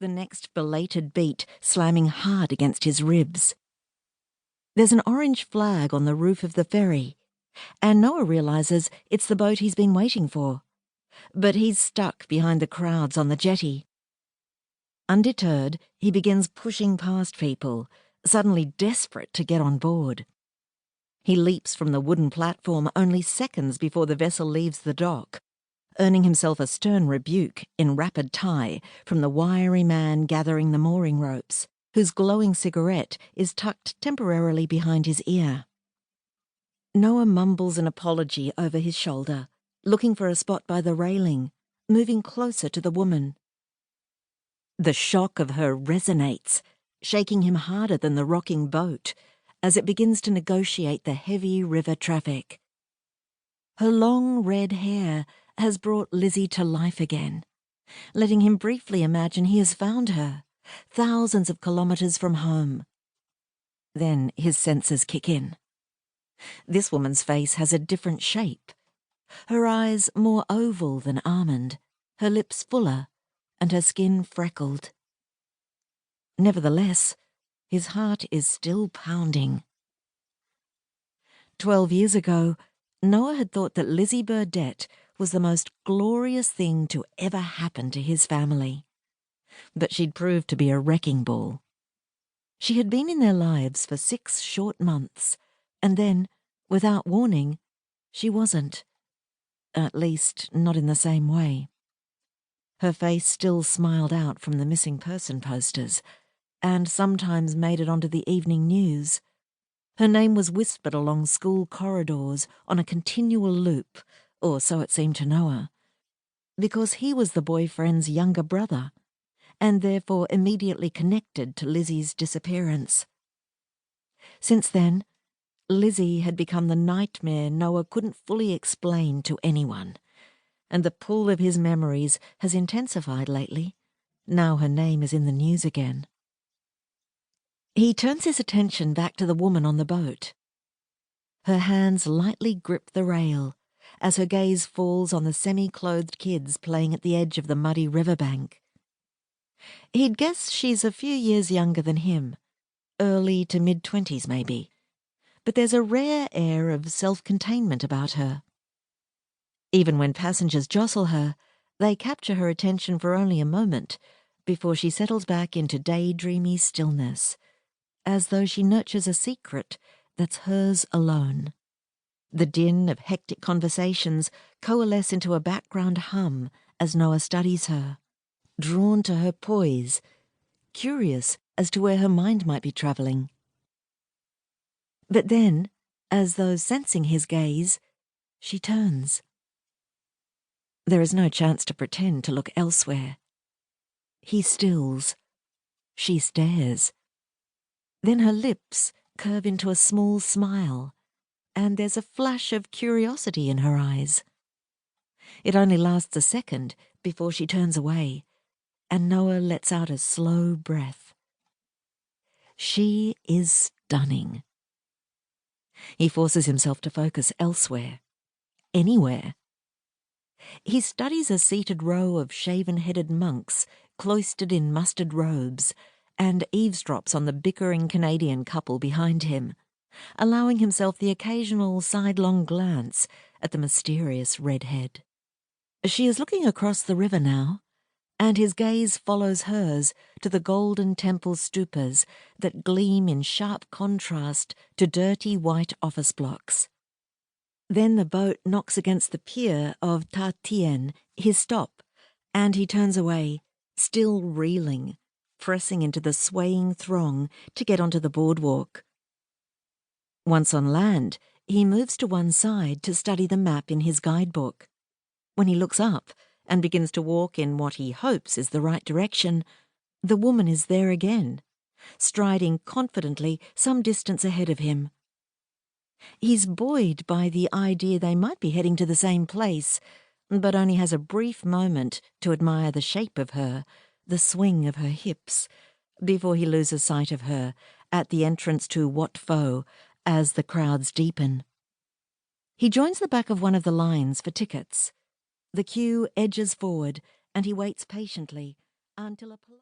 the next belated beat slamming hard against his ribs. There's an orange flag on the roof of the ferry, and Noah realises it's the boat he's been waiting for. But he's stuck behind the crowds on the jetty. Undeterred, he begins pushing past people, suddenly desperate to get on board. He leaps from the wooden platform only seconds before the vessel leaves the dock, earning himself a stern rebuke in rapid Thai from the wiry man gathering the mooring ropes, whose glowing cigarette is tucked temporarily behind his ear. Noah mumbles an apology over his shoulder, looking for a spot by the railing, moving closer to the woman. The shock of her resonates, shaking him harder than the rocking boat, as it begins to negotiate the heavy river traffic. Her long red hair has brought Lizzie to life again, letting him briefly imagine he has found her, thousands of kilometres from home. Then his senses kick in. This woman's face has a different shape, her eyes more oval than almond, her lips fuller, and her skin freckled. Nevertheless, his heart is still pounding. 12 years ago, Noah had thought that Lizzie Burdett was the most glorious thing to ever happen to his family. But she'd proved to be a wrecking ball. She had been in their lives for 6 short months, and then, without warning, she wasn't. At least, not in the same way. Her face still smiled out from the missing person posters, and sometimes made it onto the evening news. Her name was whispered along school corridors on a continual loop, or so it seemed to Noah, because he was the boyfriend's younger brother, and therefore immediately connected to Lizzie's disappearance. Since then, Lizzie had become the nightmare Noah couldn't fully explain to anyone, and the pull of his memories has intensified lately. Now her name is in the news again. He turns his attention back to the woman on the boat. Her hands lightly grip the rail as her gaze falls on the semi-clothed kids playing at the edge of the muddy riverbank. He'd guess she's a few years younger than him, early to mid-20s maybe, but there's a rare air of self-containment about her. Even when passengers jostle her, they capture her attention for only a moment before she settles back into daydreamy stillness, as though she nurtures a secret that's hers alone. The din of hectic conversations coalesce into a background hum as Noah studies her, drawn to her poise, curious as to where her mind might be travelling. But then, as though sensing his gaze, she turns. There is no chance to pretend to look elsewhere. He stills. She stares. Then her lips curve into a small smile, and there's a flash of curiosity in her eyes. It only lasts a second before she turns away, and Noah lets out a slow breath. She is stunning. He forces himself to focus elsewhere, anywhere. He studies a seated row of shaven-headed monks cloistered in mustard robes, and eavesdrops on the bickering Canadian couple behind him, allowing himself the occasional sidelong glance at the mysterious redhead. She is looking across the river now, and his gaze follows hers to the golden temple stupas that gleam in sharp contrast to dirty white office blocks. Then the boat knocks against the pier of Ta Tien, his stop, and he turns away, still reeling, pressing into the swaying throng to get onto the boardwalk. Once on land, he moves to one side to study the map in his guidebook. When he looks up and begins to walk in what he hopes is the right direction, the woman is there again, striding confidently some distance ahead of him. He's buoyed by the idea they might be heading to the same place, but only has a brief moment to admire the shape of her, the swing of her hips, before he loses sight of her at the entrance to Wat Pho as the crowds deepen. He joins the back of one of the lines for tickets. The queue edges forward, and he waits patiently until a